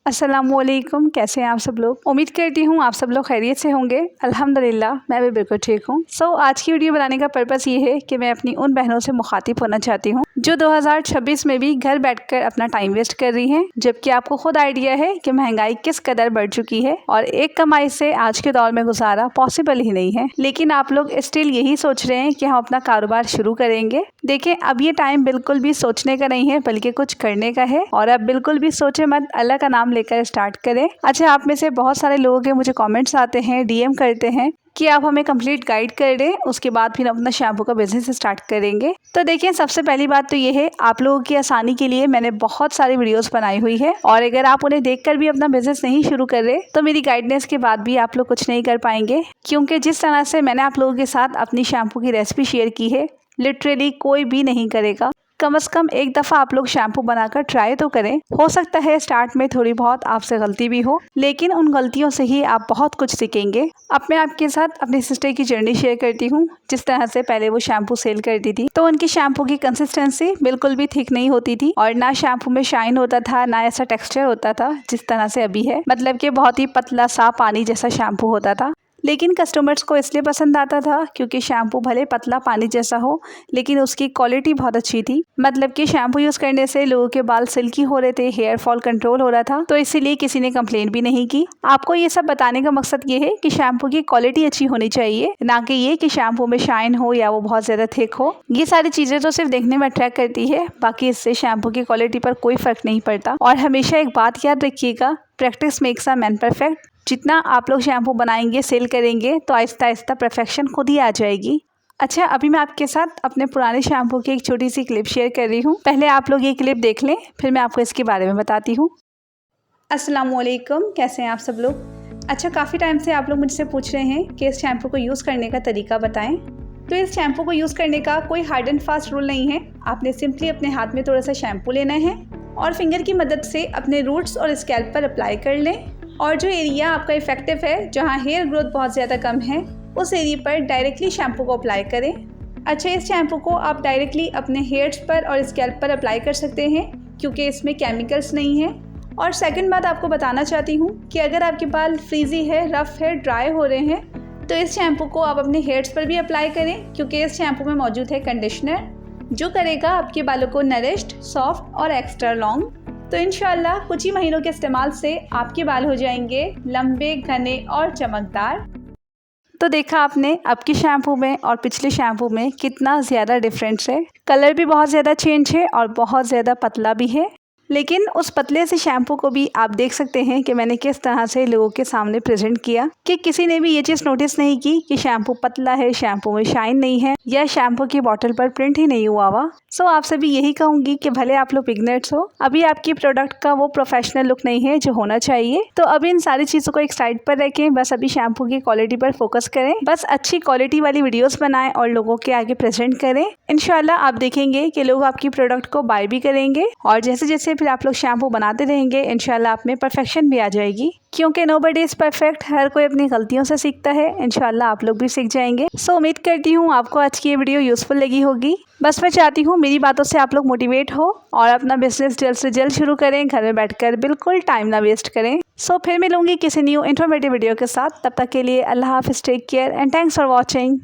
अस्सलामुअलैकुम, कैसे हैं आप सब लोग। उम्मीद करती हूँ आप सब लोग खैरियत से होंगे। अल्हम्दुलिल्लाह मैं भी बिल्कुल ठीक हूँ। आज की वीडियो बनाने का पर्पस ये है कि मैं अपनी उन बहनों से मुखातिब होना चाहती हूँ जो 2026 में भी घर बैठकर अपना टाइम वेस्ट कर रही हैं, जबकि आपको खुद आइडिया है कि महंगाई किस कदर बढ़ चुकी है और एक कमाई से आज के दौर में गुजारा पॉसिबल ही नहीं है। लेकिन आप लोग स्टिल यही सोच रहे हैं कि हम अपना कारोबार शुरू करेंगे। देखें, अब ये टाइम बिल्कुल भी सोचने का नहीं है बल्कि कुछ करने का है। और अब बिल्कुल भी सोचे मत, अल्लाह का नाम लेकर स्टार्ट करें। अच्छा, आप में से बहुत सारे लोगों के मुझे कमेंट्स आते हैं, डीएम करते हैं कि आप हमें कंप्लीट गाइड कर दें, उसके बाद फिर अपना शैम्पू का बिजनेस स्टार्ट करेंगे। तो देखिए, सबसे पहली बात तो ये है, आप लोगों की आसानी के लिए मैंने बहुत सारी वीडियोस बनाई हुई है और अगर आप उन्हें देखकर भी अपना बिजनेस नहीं शुरू कर रहे तो मेरी गाइडेंस के बाद भी आप लोग कुछ नहीं कर पाएंगे, क्योंकि जिस तरह से मैंने आप लोगों के साथ अपनी शैम्पू की रेसिपी शेयर की है, लिटरली कोई भी नहीं करेगा। कम से कम एक दफ़ा आप लोग शैम्पू बनाकर ट्राई तो करें। हो सकता है स्टार्ट में थोड़ी बहुत आपसे गलती भी हो, लेकिन उन गलतियों से ही आप बहुत कुछ सीखेंगे। अब मैं आपके साथ अपनी सिस्टर की जर्नी शेयर करती हूँ। जिस तरह से पहले वो शैम्पू सेल करती थी तो उनकी शैम्पू की कंसिस्टेंसी बिल्कुल भी ठीक नहीं होती थी और ना शैम्पू में शाइन होता था, ना ऐसा टेक्सचर होता था जिस तरह से अभी है। मतलब कि बहुत ही पतला सा पानी जैसा शैम्पू होता था। लेकिन कस्टमर्स को इसलिए पसंद आता था क्योंकि शैम्पू भले पतला पानी जैसा हो लेकिन उसकी क्वालिटी बहुत अच्छी थी। मतलब कि शैम्पू यूज़ करने से लोगों के बाल सिल्की हो रहे थे, हेयर फॉल कंट्रोल हो रहा था, तो इसीलिए किसी ने कंप्लेंट भी नहीं की। आपको ये सब बताने का मकसद ये है कि शैम्पू की क्वालिटी अच्छी होनी चाहिए, ना कि ये कि शैम्पू में शाइन हो या वो बहुत ज़्यादा थिक हो। ये सारी चीज़ें तो सिर्फ देखने में अट्रैक्ट करती है, बाकी इससे शैम्पू की क्वालिटी पर कोई फ़र्क नहीं पड़ता। और हमेशा एक बात याद रखिएगा, practice makes a man perfect. जितना आप लोग शैम्पू बनाएंगे, सेल करेंगे, तो आहिस्ता आहिस्ता परफेक्शन खुद ही आ जाएगी। अच्छा, अभी मैं आपके साथ अपने पुराने शैम्पू की एक छोटी सी क्लिप शेयर कर रही हूँ। पहले आप लोग ये क्लिप देख लें, फिर मैं आपको इसके बारे में बताती हूँ। अस्सलामुअलैकुम, कैसे हैं आप सब लोग। अच्छा, काफ़ी टाइम से आप लोग मुझसे पूछ रहे हैं कि इस शैम्पू को यूज़ करने का तरीका बताएं। तो इस शैम्पू को यूज़ करने का कोई हार्ड एंड फास्ट रूल नहीं है। आपने सिंपली अपने हाथ में थोड़ा सा शैम्पू लेना है और फिंगर की मदद से अपने रूट्स और स्कैल्प पर अप्लाई कर लें। और जो एरिया आपका इफेक्टिव है, जहाँ हेयर ग्रोथ बहुत ज़्यादा कम है, उस एरिया पर डायरेक्टली शैम्पू को अप्लाई करें। अच्छा, इस शैम्पू को आप डायरेक्टली अपने हेयर्स पर और स्कैल्प पर अप्लाई कर सकते हैं क्योंकि इसमें केमिकल्स नहीं है। और सेकंड बात आपको बताना चाहती हूँ कि अगर आपके बाल फ्रीजी है, रफ़ है, ड्राई हो रहे हैं, तो इस शैम्पू को आप अपने हेयर्स पर भी अप्लाई करें क्योंकि इस शैम्पू में मौजूद है कंडीशनर जो करेगा आपके बालों को नरिश्ड, सॉफ्ट और एक्स्ट्रा लॉन्ग। तो इंशाल्लाह कुछ ही महीनों के इस्तेमाल से आपके बाल हो जाएंगे लंबे, घने और चमकदार। तो देखा आपने अब की शैम्पू में और पिछले शैम्पू में कितना ज़्यादा डिफरेंस है। कलर भी बहुत ज़्यादा चेंज है और बहुत ज़्यादा पतला भी है। लेकिन उस पतले से शैम्पू को भी आप देख सकते हैं कि मैंने किस तरह से लोगों के सामने प्रेजेंट किया कि किसी ने भी ये चीज़ नोटिस नहीं की कि शैम्पू पतला है, शैम्पू में शाइन नहीं है या शैम्पू की बॉटल पर प्रिंट ही नहीं हुआ हुआ। सो आपसे भी यही कहूँगी कि भले आप लोग बिगनर्स हो, अभी आपकी प्रोडक्ट का वो प्रोफेशनल लुक नहीं है जो होना चाहिए। तो अभी इन सारी चीज़ों को एक साइड पर रखें, बस अभी शैम्पू की क्वालिटी पर फोकस करें। बस अच्छी क्वालिटी वाली वीडियोस बनाएं और लोगों के आगे प्रेजेंट करें। इंशाल्लाह आप देखेंगे कि लोग आपकी प्रोडक्ट को बाय भी करेंगे और जैसे जैसे फिर आप लोग शैम्पू बनाते रहेंगे, इंशाल्लाह आप में परफेक्शन भी आ जाएगी, क्योंकि नोबडी इज़ परफेक्ट। हर कोई अपनी गलतियों से सीखता है। इंशाल्लाह आप लोग भी सीख जाएंगे। सो उम्मीद करती हूँ आपको आज की ये वीडियो यूज़फुल लगी होगी। बस मैं चाहती हूँ मेरी बातों से आप लोग मोटिवेट हो और अपना बिजनेस जल्द से जल्द शुरू करें, घर में बैठकर, बिल्कुल टाइम ना वेस्ट करें। सो फिर मिलूंगी किसी न्यू इन्फॉर्मेटिव वीडियो के साथ। तब तक के लिए अल्लाह हाफिज़, take care and thanks for watching.